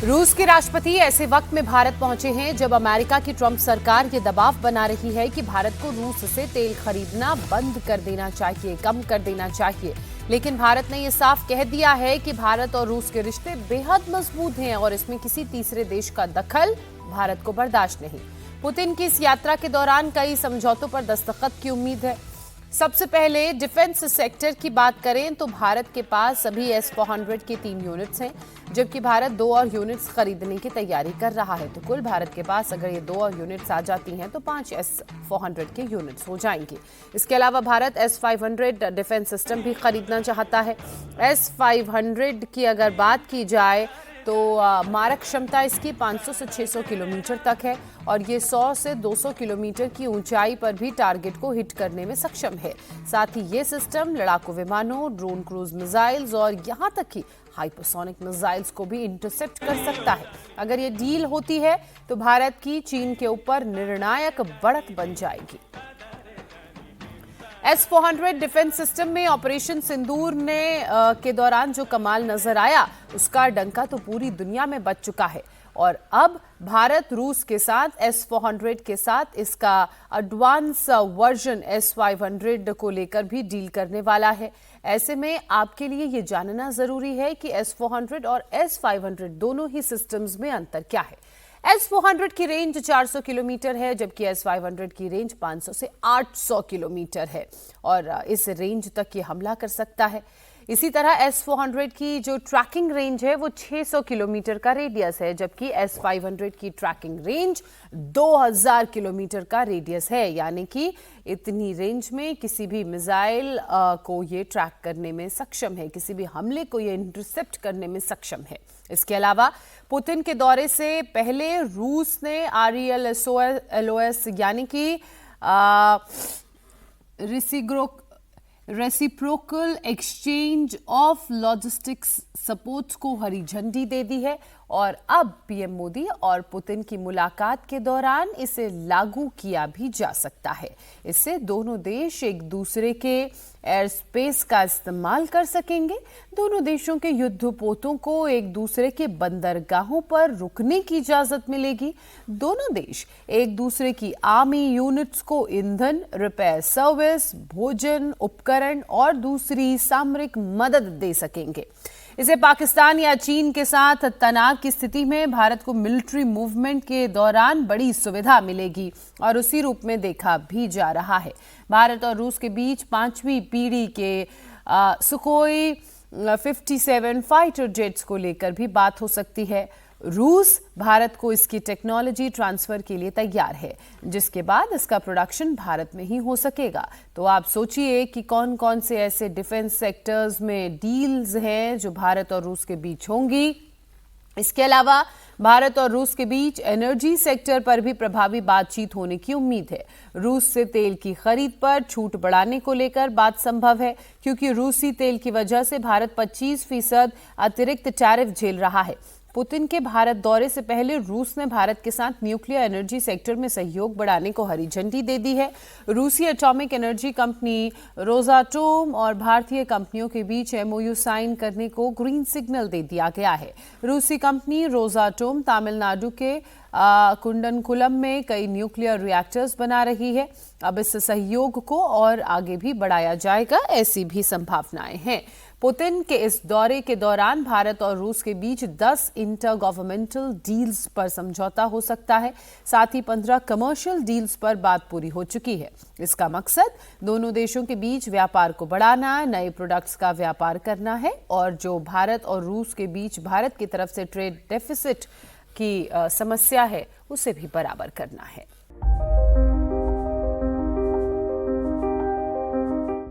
रूस के राष्ट्रपति ऐसे वक्त में भारत पहुंचे हैं जब अमेरिका की ट्रंप सरकार ये दबाव बना रही है कि भारत को रूस से तेल खरीदना बंद कर देना चाहिए, कम कर देना चाहिए। लेकिन भारत ने ये साफ कह दिया है कि भारत और रूस के रिश्ते बेहद मजबूत हैं और इसमें किसी तीसरे देश का दखल भारत को बर्दाश्त नहीं। पुतिन की इस यात्रा के दौरान कई समझौतों पर दस्तखत की उम्मीद है। सबसे पहले डिफेंस सेक्टर की बात करें तो भारत के पास अभी S-400 के 3 यूनिट्स हैं, जबकि भारत 2 और यूनिट्स खरीदने की तैयारी कर रहा है। तो कुल भारत के पास अगर ये 2 और यूनिट्स आ जाती हैं तो 5 S-400 के यूनिट्स हो जाएंगे। इसके अलावा भारत S-500 डिफेंस सिस्टम भी खरीदना चाहता है। S-500 की अगर बात की जाए तो मारक क्षमता इसकी 500 से 600 किलोमीटर तक है और ये 100 से 200 किलोमीटर की ऊंचाई पर भी टारगेट को हिट करने में सक्षम है। साथ ही ये सिस्टम लड़ाकू विमानों, ड्रोन क्रूज मिसाइल्स और यहां तक कि हाइपरसोनिक मिसाइल्स को भी इंटरसेप्ट कर सकता है। अगर ये डील होती है तो भारत की चीन के ऊपर निर्णायक बढ़त बन जाएगी। S-400 डिफेंस सिस्टम में ऑपरेशन सिंदूर के दौरान जो कमाल नजर आया उसका डंका तो पूरी दुनिया में बज चुका है और अब भारत रूस के साथ S-400 के साथ इसका एडवांस वर्जन S-500 को लेकर भी डील करने वाला है। ऐसे में आपके लिए ये जानना जरूरी है कि S-400 और S-500 दोनों ही सिस्टम्स में अंतर क्या है। S-400 की रेंज 400 किलोमीटर है, जबकि S-500 की रेंज 500 से 800 किलोमीटर है और इस रेंज तक ये हमला कर सकता है। इसी तरह S-400 की जो ट्रैकिंग रेंज है वो 600 किलोमीटर का रेडियस है, जबकि S-500 की ट्रैकिंग रेंज 2000 किलोमीटर का रेडियस है। यानी कि इतनी रेंज में किसी भी मिसाइल को ये ट्रैक करने में सक्षम है, किसी भी हमले को ये इंटरसेप्ट करने में सक्षम है। इसके अलावा पुतिन के दौरे से पहले रूस ने RELSOS यानी कि reciprocal exchange of logistics supports को हरी झंडी दे दी है और अब पीएम मोदी और पुतिन की मुलाकात के दौरान इसे लागू किया भी जा सकता है। इससे दोनों देश एक दूसरे के एयर स्पेस का इस्तेमाल कर सकेंगे। दोनों देशों के युद्धपोतों को एक दूसरे के बंदरगाहों पर रुकने की इजाजत मिलेगी। दोनों देश एक दूसरे की आर्मी यूनिट्स को ईंधन, रिपेयर सर्विस, भोजन, उपकरण और दूसरी सामरिक मदद दे सकेंगे। इसे पाकिस्तान या चीन के साथ तनाव की स्थिति में भारत को मिलिट्री मूवमेंट के दौरान बड़ी सुविधा मिलेगी और उसी रूप में देखा भी जा रहा है। भारत और रूस के बीच 5वीं पीढ़ी के सुखोई 57 फाइटर जेट्स को लेकर भी बात हो सकती है। रूस भारत को इसकी टेक्नोलॉजी ट्रांसफर के लिए तैयार है, जिसके बाद इसका प्रोडक्शन भारत में ही हो सकेगा। तो आप सोचिए कि कौन कौन से ऐसे डिफेंस सेक्टर्स में डील्स हैं जो भारत और रूस के बीच होंगी। इसके अलावा भारत और रूस के बीच एनर्जी सेक्टर पर भी प्रभावी बातचीत होने की उम्मीद है। रूस से तेल की खरीद पर छूट बढ़ाने को लेकर बात संभव है, क्योंकि रूसी तेल की वजह से भारत 25% अतिरिक्त टैरिफ झेल रहा है। पुतिन के भारत दौरे से पहले रूस ने भारत के साथ न्यूक्लियर एनर्जी सेक्टर में सहयोग बढ़ाने को हरी झंडी दे दी है। रूसी एटॉमिक एनर्जी कंपनी रोसाटोम और भारतीय कंपनियों के बीच MOU साइन करने को ग्रीन सिग्नल दे दिया गया है। रूसी कंपनी रोसाटोम तमिलनाडु के कुंडनकुलम में कई न्यूक्लियर रिएक्टर्स बना रही है। अब इस सहयोग को और आगे भी बढ़ाया जाएगा, ऐसी भी संभावनाएं हैं। पुतिन के इस दौरे के दौरान भारत और रूस के बीच 10 इंटर गवर्नमेंटल डील्स पर समझौता हो सकता है। साथ ही 15 कमर्शियल डील्स पर बात पूरी हो चुकी है। इसका मकसद दोनों देशों के बीच व्यापार को बढ़ाना, नए प्रोडक्ट्स का व्यापार करना है और जो भारत और रूस के बीच भारत की तरफ से ट्रेड डेफिसिट की समस्या है उसे भी बराबर करना है।